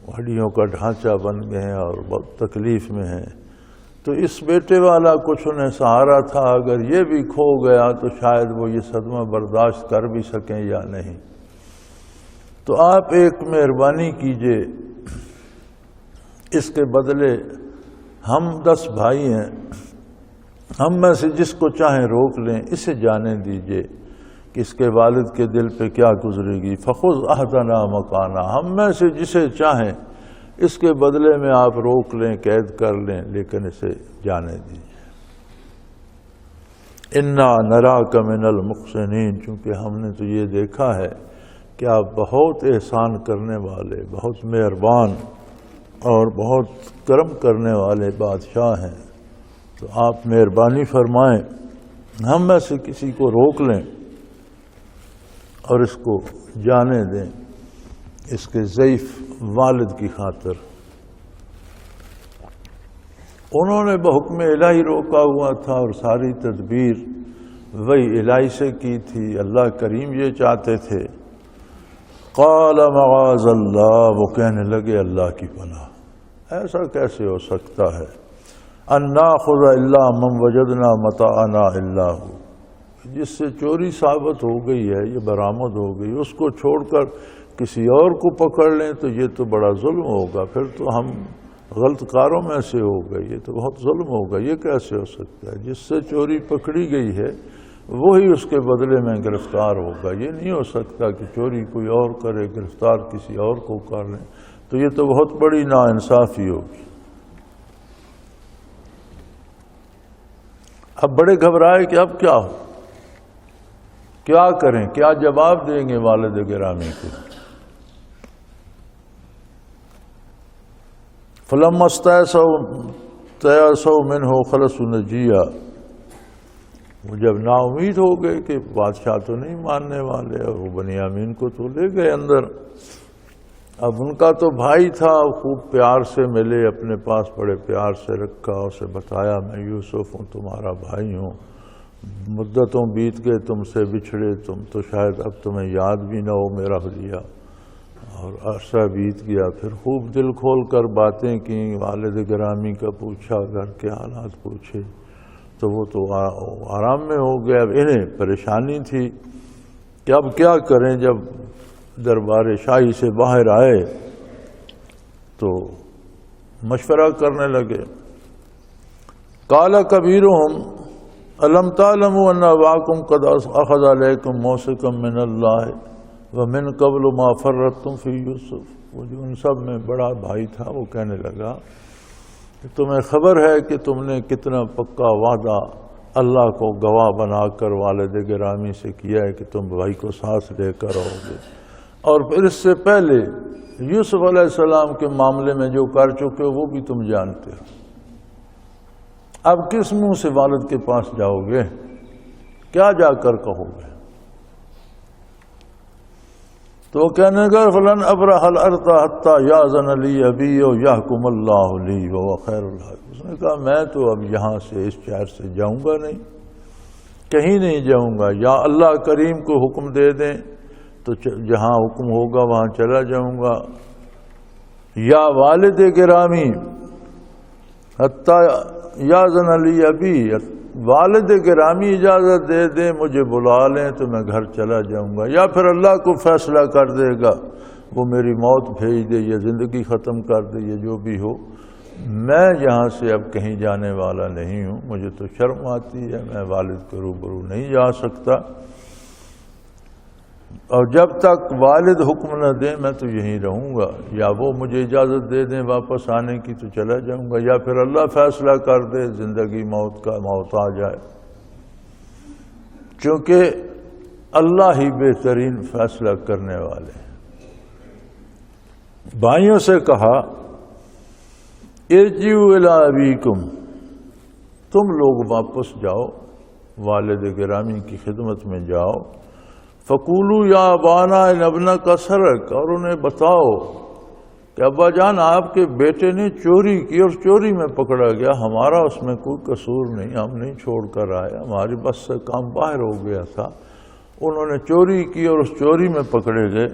ہڈیوں کا ڈھانچہ بن گئے ہیں اور بہت تکلیف میں ہیں، تو اس بیٹے والا کچھ انہیں سہارا تھا، اگر یہ بھی کھو گیا تو شاید وہ یہ صدمہ برداشت کر بھی سکیں یا نہیں، تو آپ ایک مہربانی کیجئے، اس کے بدلے ہم 10 بھائی ہیں، ہم میں سے جس کو چاہیں روک لیں، اسے جانے دیجئے کہ اس کے والد کے دل پہ کیا گزرے گی، فخذ احدنا مکانا، ہم میں سے جسے چاہیں اس کے بدلے میں آپ روک لیں، قید کر لیں، لیکن اسے جانے دیجئے۔ انا نراک من المحسنین، چونکہ ہم نے تو یہ دیکھا ہے کہ آپ بہت احسان کرنے والے، بہت مہربان اور بہت کرم کرنے والے بادشاہ ہیں، تو آپ مہربانی فرمائیں، ہم میں سے کسی کو روک لیں اور اس کو جانے دیں اس کے ضعیف والد کی خاطر۔ انہوں نے بحکم الہی روکا ہوا تھا اور ساری تدبیر وہی الہی سے کی تھی، اللہ کریم یہ چاہتے تھے۔ قال معاذ اللہ، وہ کہنے لگے اللہ کی پناہ، ایسا کیسے ہو سکتا ہے، ان ناخذ الا من وجدنا متاعنا الا ہو، جس سے چوری ثابت ہو گئی ہے، یہ برآمد ہو گئی، اس کو چھوڑ کر کسی اور کو پکڑ لیں تو یہ تو بڑا ظلم ہوگا، پھر تو ہم غلط کاروں میں سے ہو گئے، یہ تو بہت ظلم ہوگا، یہ کیسے ہو سکتا ہے، جس سے چوری پکڑی گئی ہے وہی اس کے بدلے میں گرفتار ہوگا، یہ نہیں ہو سکتا کہ چوری کوئی اور کرے، گرفتار کسی اور کو کر لیں، تو یہ تو بہت بڑی ناانصافی ہوگی۔ اب بڑے گھبرائے کہ اب کیا ہو، کیا کریں، کیا جواب دیں گے والد گرامی کو۔ فلما استيئسوا منه خلصوا نجيا، وہ جب نا امید ہو گئے کہ بادشاہ تو نہیں ماننے والے، اور وہ بنیامین کو تو لے گئے اندر، اب ان کا تو بھائی تھا، خوب پیار سے ملے، اپنے پاس بڑے پیار سے رکھا، اسے بتایا میں یوسف ہوں، تمہارا بھائی ہوں، مدتوں بیت گئے تم سے بچھڑے، تم تو شاید اب تمہیں یاد بھی نہ ہو میرا حلیہ، اور عرصہ بیت گیا، پھر خوب دل کھول کر باتیں کی، والد گرامی کا پوچھا، گھر کے حالات پوچھے، تو وہ تو آرام میں ہو گیا۔ اب انہیں پریشانی تھی کہ اب کیا کریں، جب دربار شاہی سے باہر آئے تو مشورہ کرنے لگے۔ قال کبیرہم الم تعلموا ان اباکم قد اخذ علیکم موثقا من اللہ ومن قبل ما فرطتم فی یوسف، وہ جو ان سب میں بڑا بھائی تھا وہ کہنے لگا کہ تمہیں خبر ہے کہ تم نے کتنا پکا وعدہ اللہ کو گواہ بنا کر والد گرامی سے کیا ہے کہ تم بھائی کو ساتھ لے کر آؤ گے، اور پھر اس سے پہلے یوسف علیہ السلام کے معاملے میں جو کر چکے ہو وہ بھی تم جانتے ہو. اب کس منہ سے والد کے پاس جاؤ گے؟ کیا جا کر کہو گے؟ تو کہنے گا فلن ابرح الارض حتی یاذن لی ابی یحکم اللہ لی وہو خیر الحاکمین. اس نے کہا میں تو اب یہاں سے اس شہر سے جاؤں گا نہیں، کہیں نہیں جاؤں گا. یا اللہ کریم کو حکم دے دیں تو جہاں حکم ہوگا وہاں چلا جاؤں گا، یا والد گرامی حتی یاذن لی ابی، والد گرامی اجازت دے دیں مجھے بلا لیں تو میں گھر چلا جاؤں گا، یا پھر اللہ کو فیصلہ کر دے گا وہ میری موت بھیج دے یا زندگی ختم کر دے یا جو بھی ہو، میں یہاں سے اب کہیں جانے والا نہیں ہوں. مجھے تو شرم آتی ہے، میں والد کے روبرو نہیں جا سکتا، اور جب تک والد حکم نہ دیں میں تو یہیں رہوں گا. یا وہ مجھے اجازت دے دیں واپس آنے کی تو چلا جاؤں گا، یا پھر اللہ فیصلہ کر دے زندگی موت کا، موت آ جائے. چونکہ اللہ ہی بہترین فیصلہ کرنے والے ہیں. بھائیوں سے کہا ارجعوا الی ابیکم، تم لوگ واپس جاؤ، والد گرامی کی خدمت میں جاؤ. فقولوا یا ابانا ان ابنک سرق، اور انہیں بتاؤ کہ ابا جان آپ کے بیٹے نے چوری کی اور چوری میں پکڑا گیا، ہمارا اس میں کوئی قصور نہیں، ہم نہیں چھوڑ کر آئے، ہماری بس سے کام باہر ہو گیا تھا، انہوں نے چوری کی اور اس چوری میں پکڑے گئے.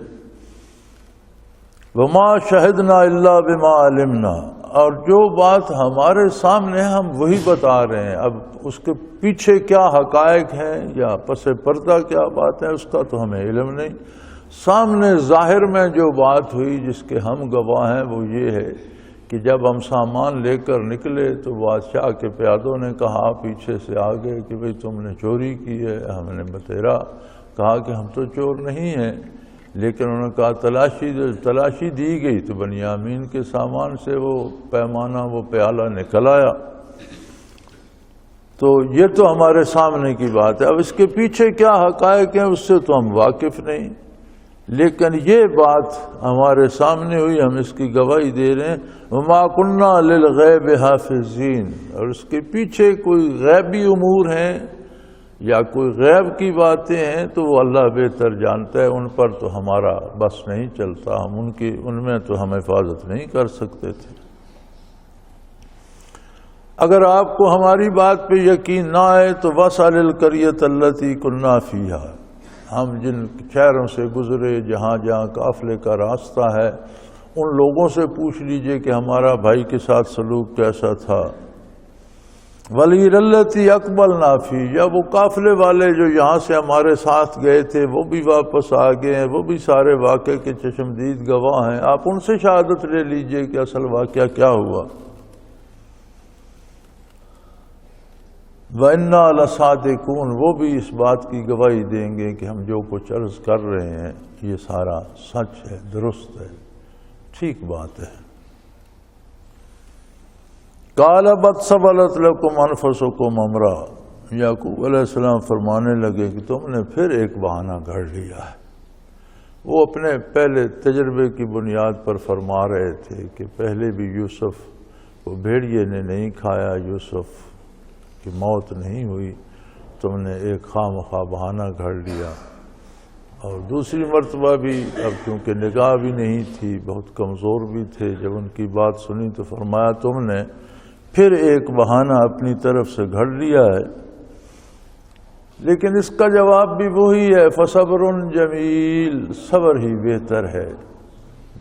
وما شہدنا الا بما علمنا، اور جو بات ہمارے سامنے ہم وہی بتا رہے ہیں. اب اس کے پیچھے کیا حقائق ہیں یا پس پردہ کیا بات ہے اس کا تو ہمیں علم نہیں. سامنے ظاہر میں جو بات ہوئی جس کے ہم گواہ ہیں وہ یہ ہے کہ جب ہم سامان لے کر نکلے تو بادشاہ کے پیادوں نے کہا پیچھے سے آگے کہ بھئی تم نے چوری کی ہے. ہم نے بتیرا کہا کہ ہم تو چور نہیں ہیں، لیکن انہوں نے کہا تلاشی دی گئی تو بنیامین کے سامان سے وہ پیمانہ، وہ پیالہ نکل آیا. تو یہ تو ہمارے سامنے کی بات ہے. اب اس کے پیچھے کیا حقائق ہیں اس سے تو ہم واقف نہیں، لیکن یہ بات ہمارے سامنے ہوئی، ہم اس کی گواہی دے رہے ہیں. وما كنا للغیب حافظین، اور اس کے پیچھے کوئی غیبی امور ہیں یا کوئی غیب کی باتیں ہیں تو وہ اللہ بہتر جانتا ہے، ان پر تو ہمارا بس نہیں چلتا، ہم ان میں تو ہم حفاظت نہیں کر سکتے تھے. اگر آپ کو ہماری بات پہ یقین نہ آئے تو وَاسْأَلِ الْقَرْيَةَ الَّتِي كُنَّا فِيهَا، ہم جن شہروں سے گزرے جہاں جہاں قافلے کا راستہ ہے ان لوگوں سے پوچھ لیجئے کہ ہمارا بھائی کے ساتھ سلوک کیسا تھا. وَالْعِيرَ الَّتِي أَقْبَلْنَا فِيهَا، یا وہ قافلے والے جو یہاں سے ہمارے ساتھ گئے تھے وہ بھی واپس آ گئے ہیں، وہ بھی سارے واقعے کے چشمدید گواہ ہیں، آپ ان سے شہادت لے لیجئے کہ اصل واقعہ کیا ہوا. وَإِنَّا لَصَادِقُونَ، وہ بھی اس بات کی گواہی دیں گے کہ ہم جو کچھ عرض کر رہے ہیں یہ سارا سچ ہے، درست ہے، ٹھیک بات ہے. قَالَ بَدْ سَوَّلَتْ لَكُمْ أَنفُسُكُمْ أَمْرًا، یعقوب علیہ السلام فرمانے لگے کہ تم نے پھر ایک بہانہ گھڑ لیا ہے. وہ اپنے پہلے تجربے کی بنیاد پر فرما رہے تھے کہ پہلے بھی یوسف کو بھیڑیے نے نہیں کھایا، یوسف کی موت نہیں ہوئی، تم نے ایک خواہ بہانہ گھڑ لیا. اور دوسری مرتبہ بھی اب کیونکہ نگاہ بھی نہیں تھی، بہت کمزور بھی تھے، جب ان کی بات سنی تو فرمایا تم نے پھر ایک بہانہ اپنی طرف سے گھڑ لیا ہے. لیکن اس کا جواب بھی وہی ہے، فَصَبْرٌ جَمِيلٌ، صبر ہی بہتر ہے،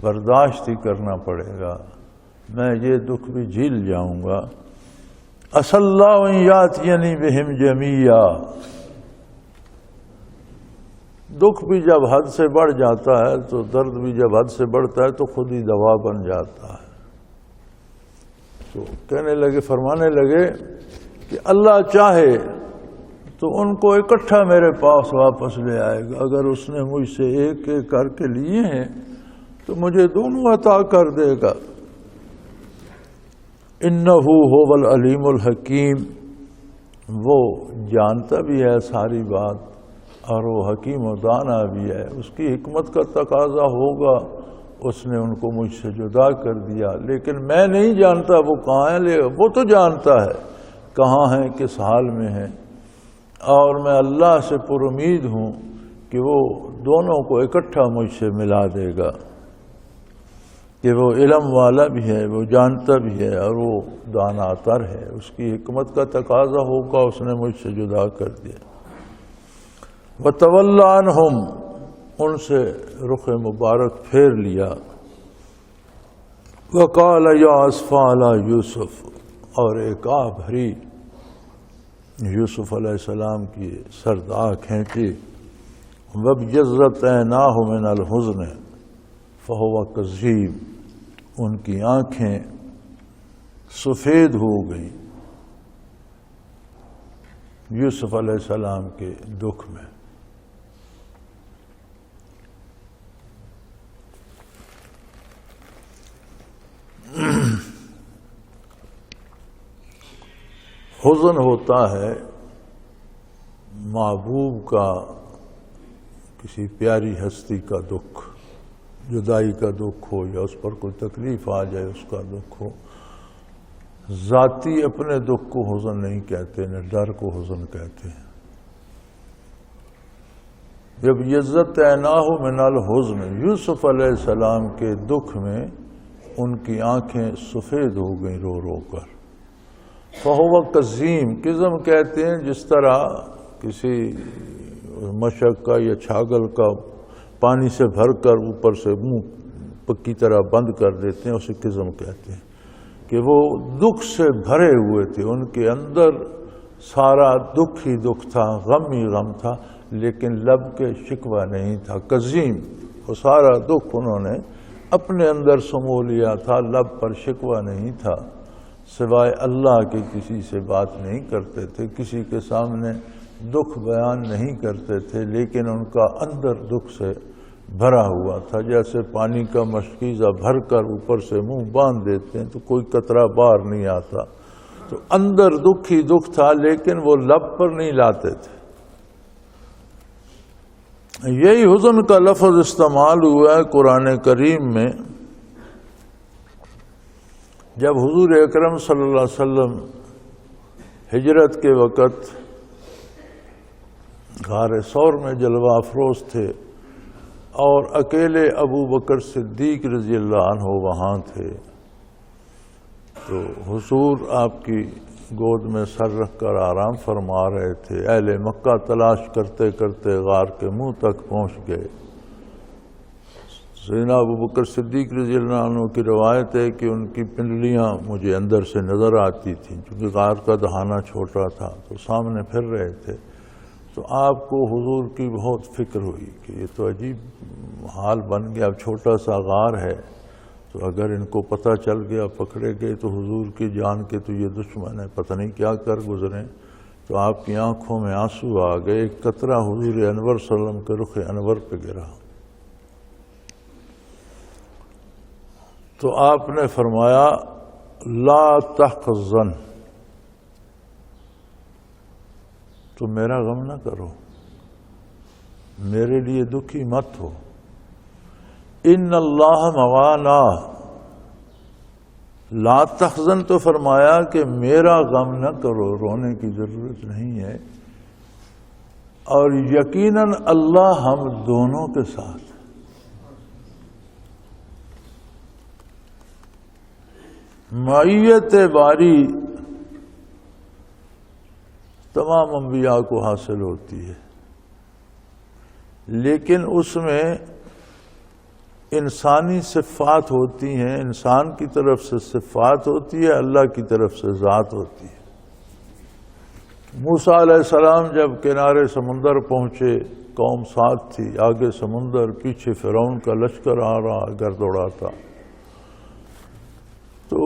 برداشت ہی کرنا پڑے گا، میں یہ دکھ بھی جھیل جاؤں گا. عَسَى اللَّهُ أَن يَأْتِيَنِي بِهِمْ جَمِيعًا، دکھ بھی جب حد سے بڑھ جاتا ہے تو درد بھی جب حد سے بڑھتا ہے تو خود ہی دوا بن جاتا ہے. تو کہنے لگے، فرمانے لگے کہ اللہ چاہے تو ان کو اکٹھا میرے پاس واپس لے آئے گا. اگر اس نے مجھ سے ایک ایک کر کے لیے ہیں تو مجھے دونوں عطا کر دے گا. انہو هو العلیم الحکیم، وہ جانتا بھی ہے ساری بات اور وہ حکیم و دانا بھی ہے. اس کی حکمت کا تقاضا ہوگا، اس نے ان کو مجھ سے جدا کر دیا، لیکن میں نہیں جانتا وہ کہاں ہیں، وہ تو جانتا ہے کہاں ہیں، کس حال میں ہیں، اور میں اللہ سے پر امید ہوں کہ وہ دونوں کو اکٹھا مجھ سے ملا دے گا، کہ وہ علم والا بھی ہے، وہ جانتا بھی ہے، اور وہ دانا تر ہے، اس کی حکمت کا تقاضا ہوگا، اس نے مجھ سے جدا کر دیا۔ وَتَوَلَّ عَنْهُمْ، ان سے رخ مبارک پھیر لیا۔ وَقَالَ يَا أَسْفَىٰ عَلَىٰ يُوسُف، اور ایک آہ بھری یوسف علیہ السلام کی سرد آہ کھینچی۔ وَابْيَضَّتْ عَيْنَاهُ مِنَ الْحُزْنِ فَهُوَ كَظِيمٌ، ان کی آنکھیں سفید ہو گئیں یوسف علیہ السلام کے دکھ میں۔ حزن ہوتا ہے محبوب کا، کسی پیاری ہستی کا دکھ، جدائی کا دکھ ہو یا اس پر کوئی تکلیف آ جائے اس کا دکھ ہو۔ ذاتی اپنے دکھ کو حزن نہیں کہتے، نہ ڈر کو حزن کہتے ہیں۔ جب یزت عیناہ من الحزن، یوسف علیہ السلام کے دکھ میں ان کی آنکھیں سفید ہو گئیں رو رو کر۔ فہو کظیم، کظم کہتے ہیں جس طرح کسی مشک کا یا چھاگل کا پانی سے بھر کر اوپر سے منہ پکی طرح بند کر دیتے ہیں، اسے کظم کہتے ہیں، کہ وہ دکھ سے بھرے ہوئے تھے، ان کے اندر سارا دکھ ہی دکھ تھا، غم ہی غم تھا، لیکن لب کے شکوہ نہیں تھا۔ کظیم، وہ سارا دکھ انہوں نے اپنے اندر سمو لیا تھا، لب پر شکوہ نہیں تھا، سوائے اللہ کے کسی سے بات نہیں کرتے تھے، کسی کے سامنے دکھ بیان نہیں کرتے تھے، لیکن ان کا اندر دکھ سے بھرا ہوا تھا۔ جیسے پانی کا مشکیزہ بھر کر اوپر سے منہ باندھ دیتے ہیں تو کوئی قطرہ باہر نہیں آتا، تو اندر دکھ ہی دکھ تھا، لیکن وہ لب پر نہیں لاتے تھے۔ یہی حزن کا لفظ استعمال ہوا ہے قرآن کریم میں، جب حضور اکرم صلی اللہ علیہ وسلم ہجرت کے وقت غار ثور میں جلوہ افروز تھے اور اکیلے ابو بکر صدیق رضی اللہ عنہ وہاں تھے، تو حضور آپ کی گود میں سر رکھ کر آرام فرما رہے تھے۔ اہل مکہ تلاش کرتے کرتے غار کے منہ تک پہنچ گئے۔ سیدنا ابو بکر صدیق رضی اللہ عنہ کی روایت ہے کہ ان کی پنڈلیاں مجھے اندر سے نظر آتی تھیں، کیونکہ غار کا دہانہ چھوٹا تھا تو سامنے پھر رہے تھے، تو آپ کو حضور کی بہت فکر ہوئی کہ یہ تو عجیب حال بن گیا، اب چھوٹا سا غار ہے، تو اگر ان کو پتہ چل گیا، پکڑے گئے تو حضور کی جان کے تو یہ دشمن ہے، پتہ نہیں کیا کر گزریں۔ تو آپ کی آنکھوں میں آنسو آ گئے، ایک قطرہ حضور انور صلی اللہ علیہ وسلم کے رخ انور پہ گرا، تو آپ نے فرمایا لا تحزن، تو میرا غم نہ کرو، میرے لیے دکھی مت ہو، ان اللہ معانا، لا تحزن تو فرمایا کہ میرا غم نہ کرو، رونے کی ضرورت نہیں ہے، اور یقیناً اللہ ہم دونوں کے ساتھ۔ معیت باری تمام انبیاء کو حاصل ہوتی ہے، لیکن اس میں انسانی صفات ہوتی ہیں، انسان کی طرف سے صفات ہوتی ہے، اللہ کی طرف سے ذات ہوتی ہے۔ موسیٰ علیہ السلام جب کنارے سمندر پہنچے، قوم ساتھ تھی، آگے سمندر، پیچھے فرعون کا لشکر آ رہا، گرد اڑاتا، تو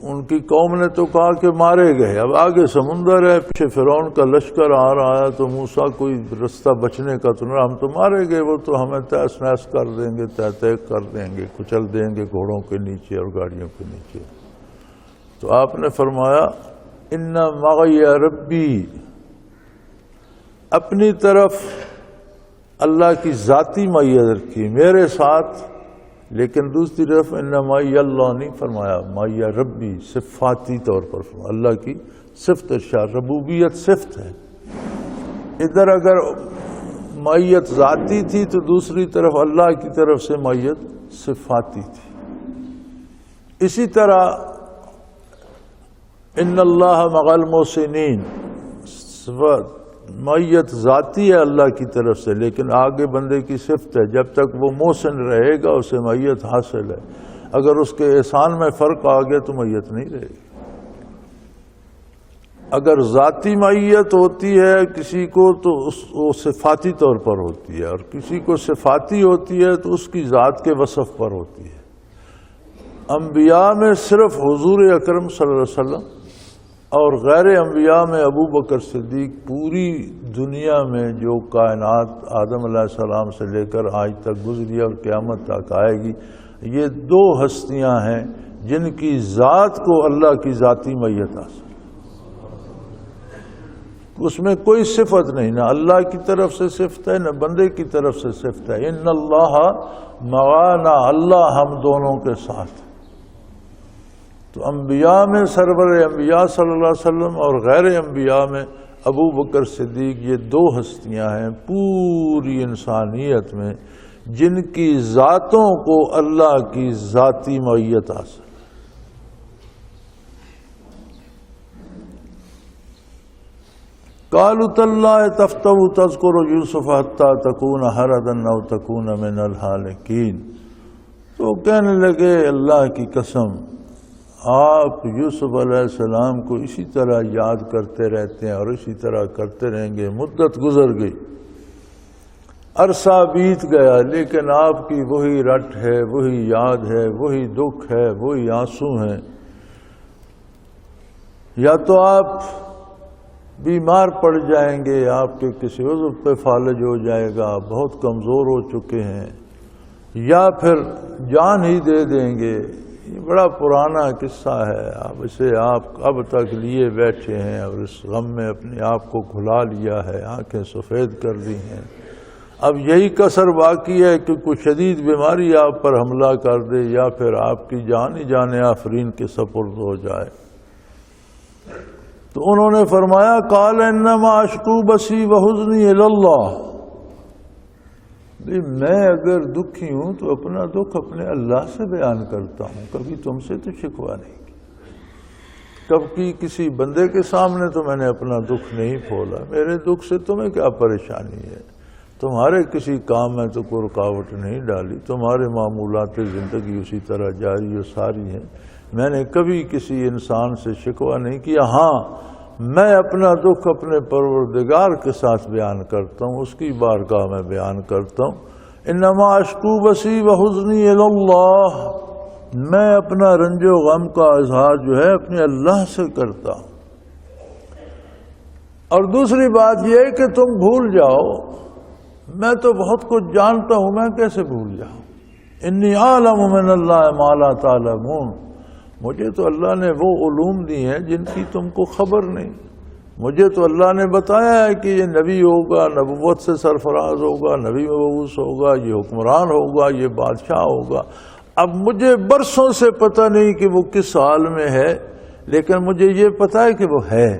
ان کی قوم نے تو کہا کہ مارے گئے، اب آگے سمندر ہے، پیچھے فرعون کا لشکر آ رہا ہے، تو موسیٰ کوئی رستہ بچنے کا تو نہیں، ہم تو مارے گئے، وہ تو ہمیں تہس نہس کر دیں گے، تہ کر دیں گے، کچل دیں گے گھوڑوں کے نیچے اور گاڑیوں کے نیچے۔ تو آپ نے فرمایا ان معی ربی، اپنی طرف اللہ کی ذاتی معیت رکھی، میرے ساتھ لیکن دوسری طرف ان معی اللہ نہیں فرمایا، معی ربی صفاتی طور پر فرمایا، اللہ کی صفت ارشاد، ربوبیت صفت ہے۔ ادھر اگر معیت ذاتی تھی تو دوسری طرف اللہ کی طرف سے معیت صفاتی تھی۔ اسی طرح ان اللہ مع المحسنین، معیت ذاتی ہے اللہ کی طرف سے، لیکن آگے بندے کی صفت ہے، جب تک وہ محسن رہے گا اسے معیت حاصل ہے۔ اگر اس کے احسان میں فرق آ گیا تو معیت نہیں رہے گی۔ اگر ذاتی معیت ہوتی ہے کسی کو تو وہ صفاتی طور پر ہوتی ہے، اور کسی کو صفاتی ہوتی ہے تو اس کی ذات کے وصف پر ہوتی ہے۔ انبیاء میں صرف حضور اکرم صلی اللہ علیہ وسلم اور غیر انبیاء میں ابو بکر صدیق، پوری دنیا میں جو کائنات آدم علیہ السلام سے لے کر آج تک گزری اور قیامت تک آئے گی، یہ دو ہستیاں ہیں جن کی ذات کو اللہ کی ذاتی معیت حاصل، اس میں کوئی صفت نہیں، نہ اللہ کی طرف سے صفت ہے نہ بندے کی طرف سے صفت ہے۔ ان اللہ معانا، اللہ ہم دونوں کے ساتھ۔ تو انبیاء میں سرور انبیاء صلی اللہ علیہ وسلم اور غیر انبیاء میں ابو بکر صدیق، یہ دو ہستیاں ہیں پوری انسانیت میں جن کی ذاتوں کو اللہ کی ذاتی معیت حاصل۔ قالوا تاللہ تفتأ تذکر یوسف حتی تکون حردا او تکون من الہالکین، تو کہنے لگے اللہ کی قسم آپ یوسف علیہ السلام کو اسی طرح یاد کرتے رہتے ہیں اور اسی طرح کرتے رہیں گے۔ مدت گزر گئی، عرصہ بیت گیا، لیکن آپ کی وہی رٹ ہے، وہی یاد ہے، وہی دکھ ہے، وہی آنسو ہیں۔ یا تو آپ بیمار پڑ جائیں گے، آپ کے کسی عضو پہ فالج ہو جائے گا، بہت کمزور ہو چکے ہیں، یا پھر جان ہی دے دیں گے۔ یہ بڑا پرانا قصہ ہے، اب اسے آپ اب تک لیے بیٹھے ہیں اور اس غم میں اپنے آپ کو کھلا لیا ہے، آنکھیں سفید کر دی ہیں۔ اب یہی کسر باقی ہے کہ کوئی شدید بیماری آپ پر حملہ کر دے یا پھر آپ کی جان ہی جان آفرین کے سپرد ہو جائے۔ تو انہوں نے فرمایا قال انما اشکو بسی وحزنی الی اللہ، میں اگر دکھی ہوں تو اپنا دکھ اپنے اللہ سے بیان کرتا ہوں، کبھی تم سے تو شکوہ نہیں کی، کبھی کسی بندے کے سامنے تو میں نے اپنا دکھ نہیں کھولا۔ میرے دکھ سے تمہیں کیا پریشانی ہے؟ تمہارے کسی کام میں تو کوئی رکاوٹ نہیں ڈالی، تمہارے معمولات زندگی اسی طرح جاری و ساری ہیں، میں نے کبھی کسی انسان سے شکوہ نہیں کیا۔ ہاں میں اپنا دکھ اپنے پروردگار کے ساتھ بیان کرتا ہوں، اس کی بارگاہ میں بیان کرتا ہوں۔ انما اشکو بسی وحزنی الی اللہ، میں اپنا رنج و غم کا اظہار جو ہے اپنے اللہ سے کرتا ہوں۔ اور دوسری بات یہ ہے کہ تم بھول جاؤ، میں تو بہت کچھ جانتا ہوں، میں کیسے بھول جاؤں؟ انی اعلم من اللہ ما لا تعلمون، مجھے تو اللہ نے وہ علوم دی ہیں جن کی تم کو خبر نہیں۔ مجھے تو اللہ نے بتایا ہے کہ یہ نبی ہوگا، نبوت سے سرفراز ہوگا، نبی مبعوث ہوگا، یہ حکمران ہوگا، یہ بادشاہ ہوگا۔ اب مجھے برسوں سے پتہ نہیں کہ وہ کس حال میں ہے، لیکن مجھے یہ پتہ ہے کہ وہ ہے۔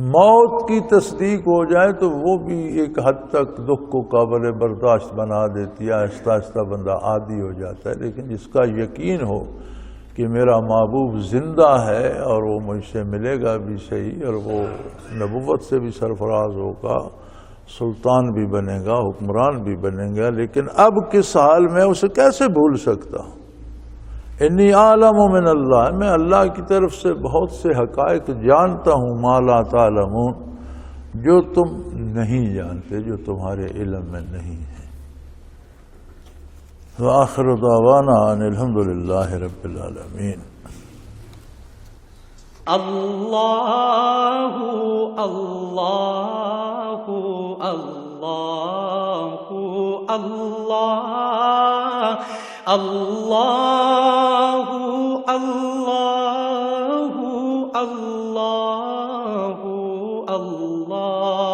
موت کی تصدیق ہو جائے تو وہ بھی ایک حد تک دکھ کو قابل برداشت بنا دیتی ہے، آہستہ آہستہ بندہ عادی ہو جاتا ہے، لیکن جس کا یقین ہو کہ میرا محبوب زندہ ہے اور وہ مجھ سے ملے گا بھی صحیح، اور وہ نبوت سے بھی سرفراز ہوگا، سلطان بھی بنے گا، حکمران بھی بنے گا، لیکن اب کس حال میں اسے کیسے بھول سکتا ہوں؟ انی اعلم من اللہ، میں اللہ کی طرف سے بہت سے حقائق جانتا ہوں، ما لا تعلمون، جو تم نہیں جانتے، جو تمہارے علم میں نہیں ہے۔ وآخر دعوانا ان الحمد للہ رب العالمین۔ اللہ اللہ اللہ اللہ اللہ اللہ اللہ اللہ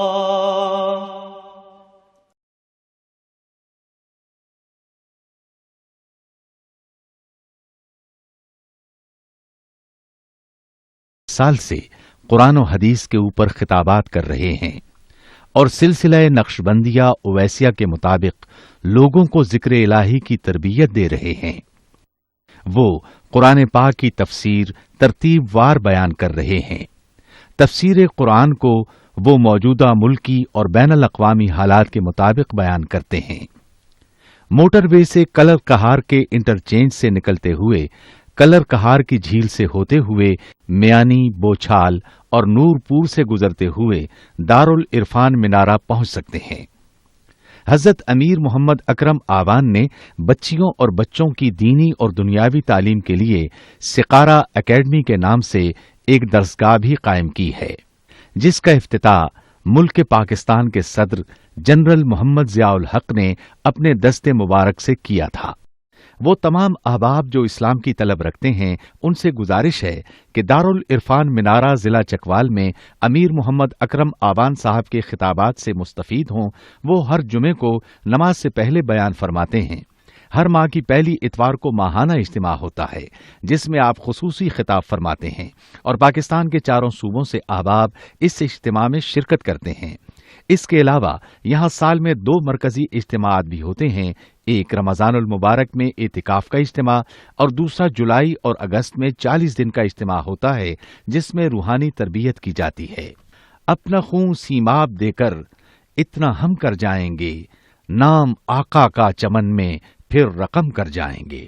سال سے قرآن و حدیث کے اوپر خطابات کر رہے ہیں اور سلسلہ نقشبندیہ اویسیہ کے مطابق لوگوں کو ذکر الہی کی تربیت دے رہے ہیں۔ وہ قرآن پاک کی تفسیر ترتیب وار بیان کر رہے ہیں۔ تفسیر قرآن کو وہ موجودہ ملکی اور بین الاقوامی حالات کے مطابق بیان کرتے ہیں۔ موٹر وے سے کلر کہار کے انٹرچینج سے نکلتے ہوئے، کلر کہار کی جھیل سے ہوتے ہوئے، میانی، بوچھال اور نور پور سے گزرتے ہوئے دارالعرفان منارہ پہنچ سکتے ہیں۔ حضرت امیر محمد اکرم آوان نے بچیوں اور بچوں کی دینی اور دنیاوی تعلیم کے لیے سقارہ اکیڈمی کے نام سے ایک درسگاہ بھی قائم کی ہے، جس کا افتتاح ملک پاکستان کے صدر جنرل محمد ضیاء الحق نے اپنے دست مبارک سے کیا تھا۔ وہ تمام احباب جو اسلام کی طلب رکھتے ہیں ان سے گزارش ہے کہ دارالعرفان منارہ ضلع چکوال میں امیر محمد اکرم آوان صاحب کے خطابات سے مستفید ہوں۔ وہ ہر جمعے کو نماز سے پہلے بیان فرماتے ہیں۔ ہر ماہ کی پہلی اتوار کو ماہانہ اجتماع ہوتا ہے جس میں آپ خصوصی خطاب فرماتے ہیں اور پاکستان کے چاروں صوبوں سے احباب اس اجتماع میں شرکت کرتے ہیں۔ اس کے علاوہ یہاں سال میں 2 مرکزی اجتماعات بھی ہوتے ہیں، ایک رمضان المبارک میں اعتکاف کا اجتماع اور دوسرا جولائی اور اگست میں 40 دن کا اجتماع ہوتا ہے جس میں روحانی تربیت کی جاتی ہے۔ اپنا خون سیماب دے کر اتنا ہم کر جائیں گے، نام آقا کا چمن میں پھر رقم کر جائیں گے۔